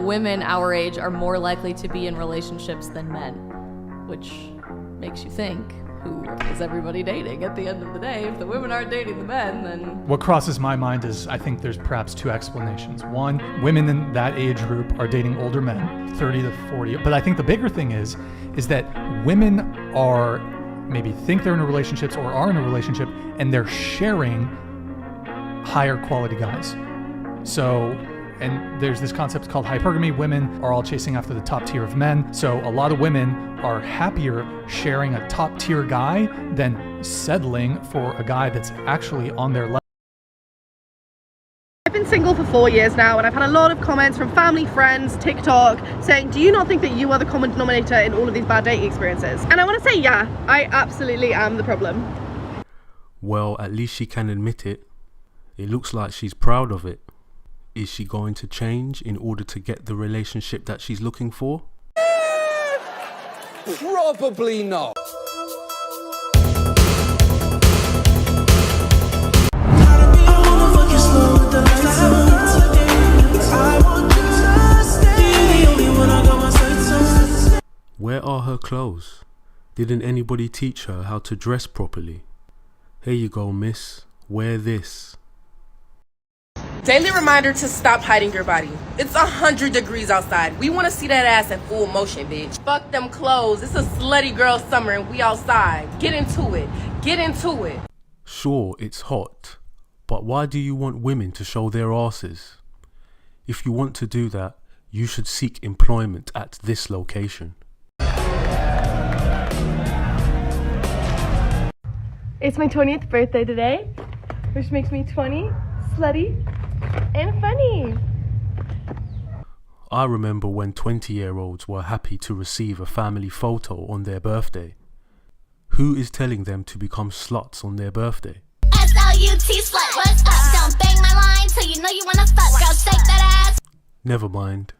women our age are more likely to be in relationships than men, which makes you think, who is everybody dating at the end of the day? If the women aren't dating the men, then... What crosses my mind is I think there's perhaps two explanations. One, women in that age group are dating older men, 30 to 40. But I think the bigger thing is that women are maybe think they're in a relationship or are in a relationship and they're sharing higher quality guys. So, and there's this concept called hypergamy. Women are all chasing after the top tier of men. So a lot of women are happier sharing a top tier guy than settling for a guy that's actually on their level. I've been single for 4 years now, and I've had a lot of comments from family, friends, TikTok, saying, do you not think that you are the common denominator in all of these bad dating experiences? And I want to say, yeah, I absolutely am the problem. Well, at least she can admit it. It looks like she's proud of it. Is she going to change in order to get the relationship that she's looking for? Probably not. Where are her clothes? Didn't anybody teach her how to dress properly? Here you go, miss. Wear this. Daily reminder to stop hiding your body. It's 100 degrees outside. We want to see that ass in full motion, bitch. Fuck them clothes. It's a slutty girl summer and we outside. Get into it. Get into it. Sure, it's hot, but why do you want women to show their asses? If you want to do that, you should seek employment at this location. It's my 20th birthday today, which makes me 20, slutty, and funny. I remember when 20-year-olds were happy to receive a family photo on their birthday. Who is telling them to become sluts on their birthday? S-L-U-T slut, what's up? Don't bang my line till you know you wanna fuck. Girl, shake that ass. Never mind.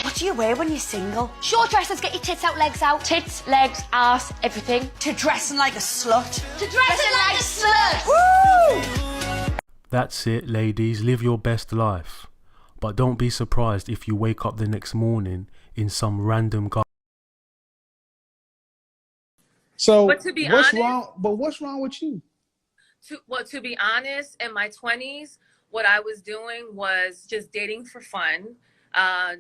What do you wear when you're single? Short dresses, get your tits out, legs out. Tits, legs, ass, everything. To dressing like a slut. To dressing like a slut! Woo! That's it, ladies. Live your best life. But don't be surprised if you wake up the next morning in some random guy. So, but to be what's honest, wrong? But what's wrong with you? To be honest, in my 20s, what I was doing was just dating for fun.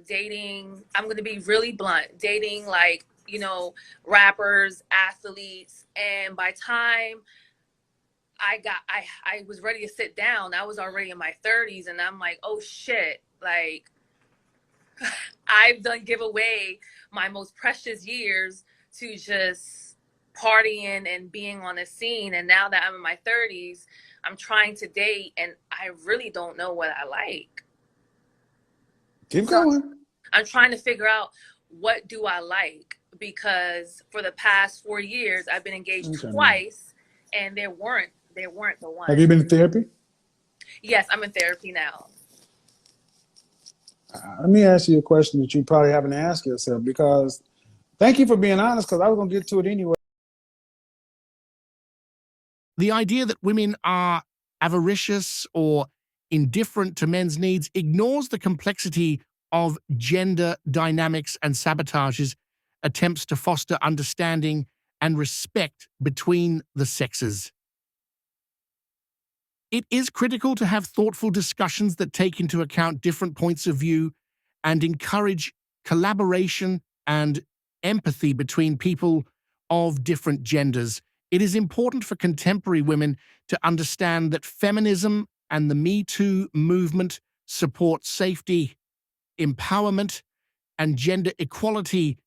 Dating, I'm going to be really blunt, dating like, you know, rappers, athletes. And by time I was ready to sit down, I was already in my 30s and I'm like, oh shit, like I've done give away my most precious years to just partying and being on the scene. And now that I'm in my 30s, I'm trying to date and I really don't know what I like. Keep going. I'm trying to figure out what do I like, because for the past 4 years I've been engaged twice and they weren't the one. Have you been in therapy? Yes, I'm in therapy now. Let me ask you a question that you probably haven't asked yourself, because thank you for being honest, because I was going to get to it anyway. The idea that women are avaricious or indifferent to men's needs ignores the complexity of gender dynamics and sabotages attempts to foster understanding and respect between the sexes. It is critical to have thoughtful discussions that take into account different points of view and encourage collaboration and empathy between people of different genders. It is important for contemporary women to understand that feminism and the Me Too movement support safety, empowerment, and gender equality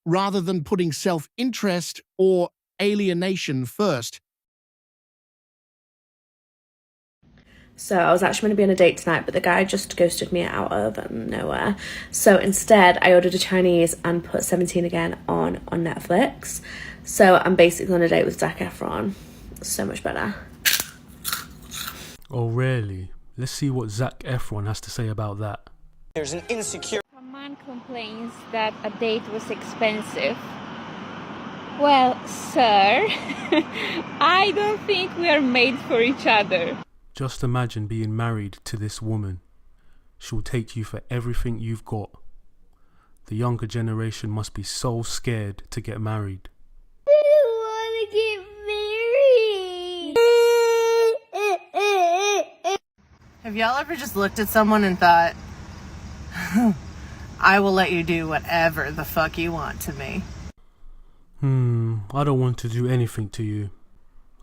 rather than putting self-interest or alienation first. So I was actually going to be on a date tonight, but the guy just ghosted me out of nowhere. So instead, I ordered a Chinese and put 17 Again on Netflix. So I'm basically on a date with Zac Efron. So much better. Oh, really? Let's see what Zac Efron has to say about that. There's an insecure... A man complains that a date was expensive. Well, sir, I don't think we are made for each other. Just imagine being married to this woman. She'll take you for everything you've got. The younger generation must be so scared to get married. Have y'all ever just looked at someone and thought, I will let you do whatever the fuck you want to me? I don't want to do anything to you.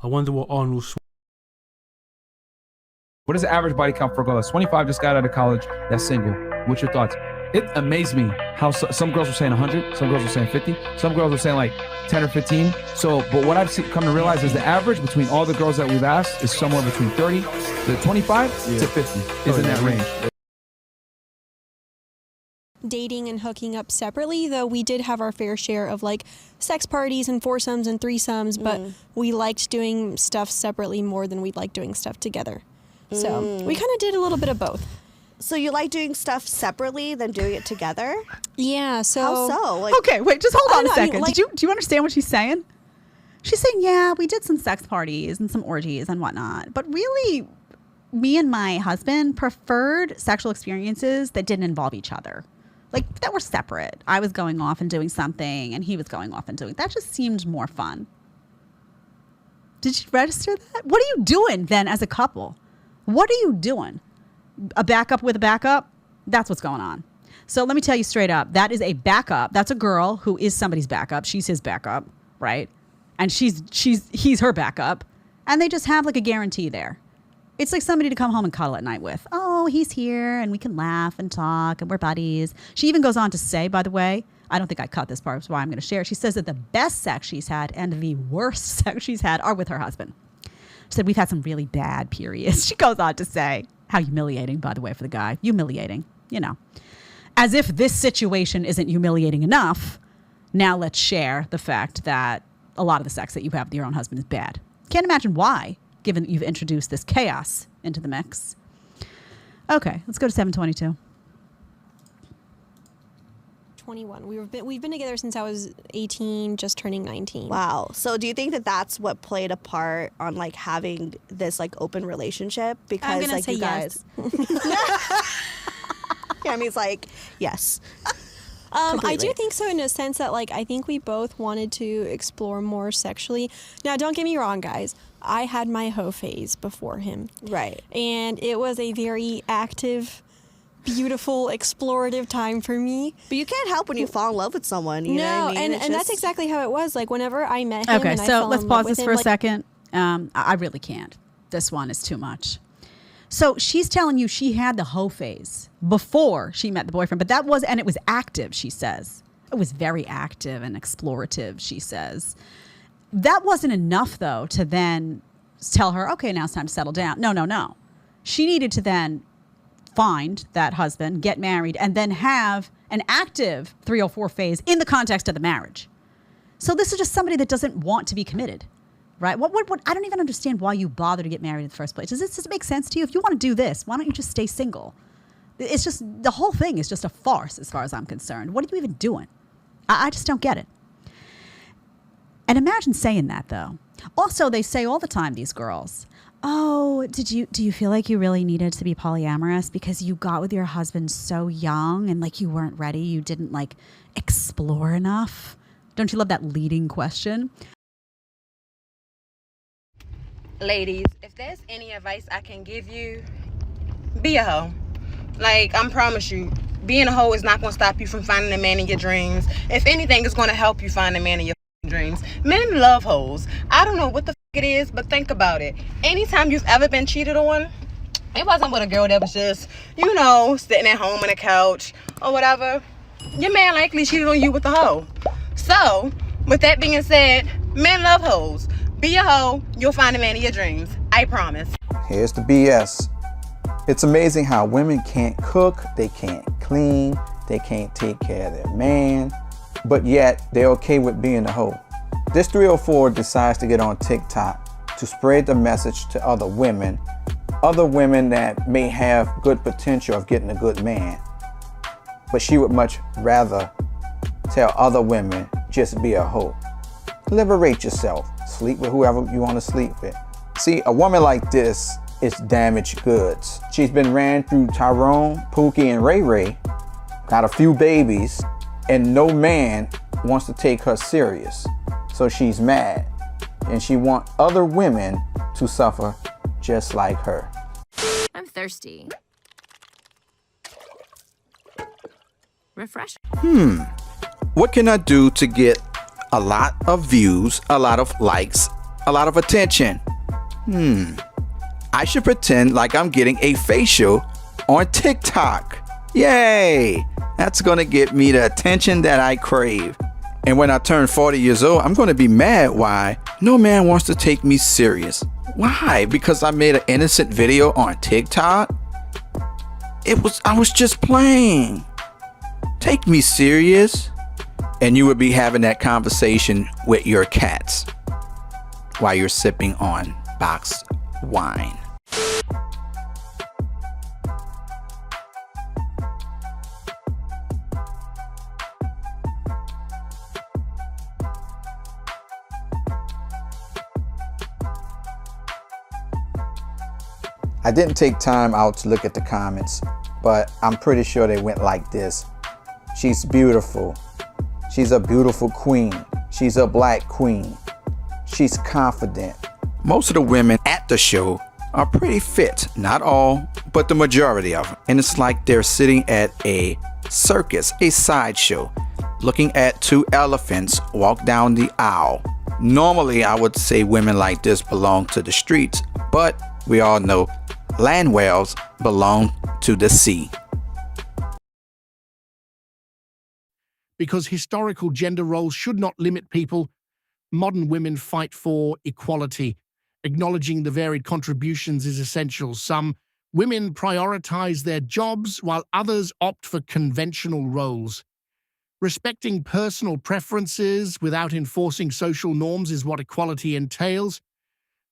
I wonder what Arnold What is the average body count for a girl that's 25, just got out of college, that's single? What's your thoughts? It amazed me how some girls were saying 100, some girls were saying 50, some girls were saying like 10 or 15. So, but what I've come to realize is the average between all the girls that we've asked is somewhere between 30 to 25 to 50 is in that range. Dating and hooking up separately, though we did have our fair share of like sex parties and foursomes and threesomes, but we liked doing stuff separately more than we liked doing stuff together. So we kind of did a little bit of both. So you like doing stuff separately than doing it together? Yeah, so... How so? Like, okay, wait, just hold on a second. like- do you understand what she's saying? She's saying, yeah, we did some sex parties and some orgies and whatnot, but really, me and my husband preferred sexual experiences that didn't involve each other. Like, that were separate. I was going off and doing something, and he was going off and doing... That just seemed more fun. Did you register that? What are you doing, then, as a couple? What are you doing? A backup with a backup? That's what's going on. So let me tell you straight up. That is a backup. That's a girl who is somebody's backup. She's his backup, right? And he's her backup. And they just have like a guarantee there. It's like somebody to come home and cuddle at night with. Oh, he's here and we can laugh and talk and we're buddies. She even goes on to say, by the way, I don't think I cut this part, so why I'm going to share it. She says that the best sex she's had and the worst sex she's had are with her husband. She said, we've had some really bad periods. She goes on to say, how humiliating, by the way, for the guy. Humiliating, you know. As if this situation isn't humiliating enough, now let's share the fact that a lot of the sex that you have with your own husband is bad. Can't imagine why, given that you've introduced this chaos into the mix. Okay, let's go to 722. 21. We've been together since I was 18, just turning 19. Wow. So do you think that that's what played a part on like having this like open relationship? Because I'm gonna like say you guys. Cammy's like, yes. I do think so in a sense that like I think we both wanted to explore more sexually. Now, don't get me wrong, guys. I had my hoe phase before him. Right. And it was a very active, beautiful, explorative time for me. But you can't help when you fall in love with someone. You know what I mean? and that's exactly how it was. Like whenever I met him, Okay, and I so fell let's in love pause with this him, for a like, second. I really can't. This one is too much. So she's telling you she had the hoe phase before she met the boyfriend, but that was, and it was active, she says. It was very active and explorative, she says. That wasn't enough, though, to then tell her, okay, now it's time to settle down. No. She needed to then find that husband, get married, and then have an active 304 phase in the context of the marriage. So this is just somebody that doesn't want to be committed, right? What I don't even understand why you bother to get married in the first place. Does this make sense to you? If you want to do this, why don't you just stay single? It's just, the whole thing is just a farce as far as I'm concerned. What are you even doing? I just don't get it. And imagine saying that, though. Also, they say all the time, these girls, oh, do you feel like you really needed to be polyamorous because you got with your husband so young and like you weren't ready, you didn't like explore enough? Don't you love that leading question? Ladies, if there's any advice I can give you, be a hoe. Like, I promise you, being a hoe is not going to stop you from finding a man in your dreams. If anything, it's going to help you find a man in your dreams. Men love hoes. I don't know what the it is, but think about it. Anytime you've ever been cheated on, it wasn't with a girl that was just, sitting at home on the couch or whatever. Your man likely cheated on you with a hoe. So, with that being said, men love hoes. Be a hoe, you'll find a man in your dreams. I promise. Here's the BS. It's amazing how women can't cook, they can't clean, they can't take care of their man, but yet they're okay with being a hoe. This 304 decides to get on TikTok to spread the message to other women that may have good potential of getting a good man. But she would much rather tell other women, just be a hoe. Liberate yourself. Sleep with whoever you want to sleep with. See, a woman like this is damaged goods. She's been ran through Tyrone, Pookie, and Ray Ray. Got a few babies. and no man wants to take her serious. So she's mad, and she wants other women to suffer just like her. I'm thirsty. Refresh. What can I do to get a lot of views, a lot of likes, a lot of attention? I should pretend like I'm getting a facial on TikTok. Yay! That's gonna get me the attention that I crave. And when I turn 40 years old, I'm gonna be mad why no man wants to take me serious. Why? Because I made an innocent video on TikTok? I was just playing. Take me serious. And you would be having that conversation with your cats while you're sipping on boxed wine. I didn't take time out to look at the comments, but I'm pretty sure they went like this. She's beautiful. She's a beautiful queen. She's a black queen. She's confident. Most of the women at the show are pretty fit. Not all, but the majority of them. And it's like they're sitting at a circus, a sideshow, looking at two elephants walk down the aisle. Normally, I would say women like this belong to the streets, but we all know land whales belong to the sea. Because historical gender roles should not limit people, modern women fight for equality. Acknowledging the varied contributions is essential. Some women prioritize their jobs while others opt for conventional roles. Respecting personal preferences without enforcing social norms is what equality entails.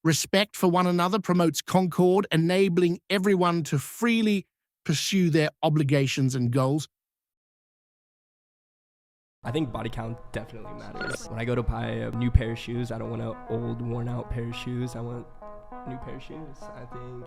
Respect for one another promotes concord, enabling everyone to freely pursue their obligations and goals. I think body count definitely matters. When I go to buy a new pair of shoes, I don't want an old, worn-out pair of shoes. I want a new pair of shoes. I think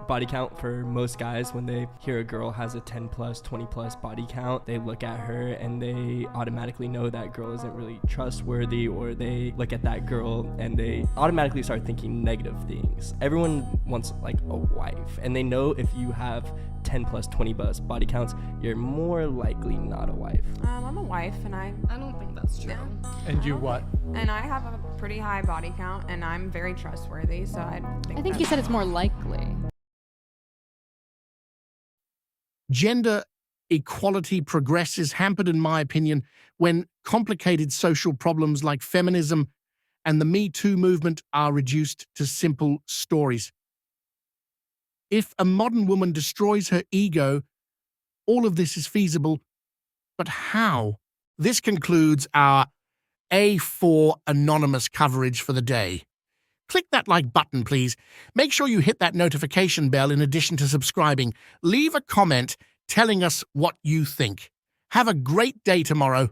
body count for most guys, when they hear a girl has a 10 plus, 20 plus body count, they look at her and they automatically know that girl isn't really trustworthy, or they look at that girl and they automatically start thinking negative things. Everyone wants like a wife, and they know if you have 10 plus, 20 plus body counts, you're more likely not a wife. I'm a wife, and I don't think that's true. And you what? And I have a pretty high body count, and I'm very trustworthy, so I think you said it's more likely. Gender equality progress is hampered, in my opinion, when complicated social problems like feminism and the Me Too movement are reduced to simple stories. If a modern woman destroys her ego, all of this is feasible, but how? This concludes our A4 anonymous coverage for the day. Click that like button, please. Make sure you hit that notification bell in addition to subscribing. Leave a comment telling us what you think. Have a great day tomorrow.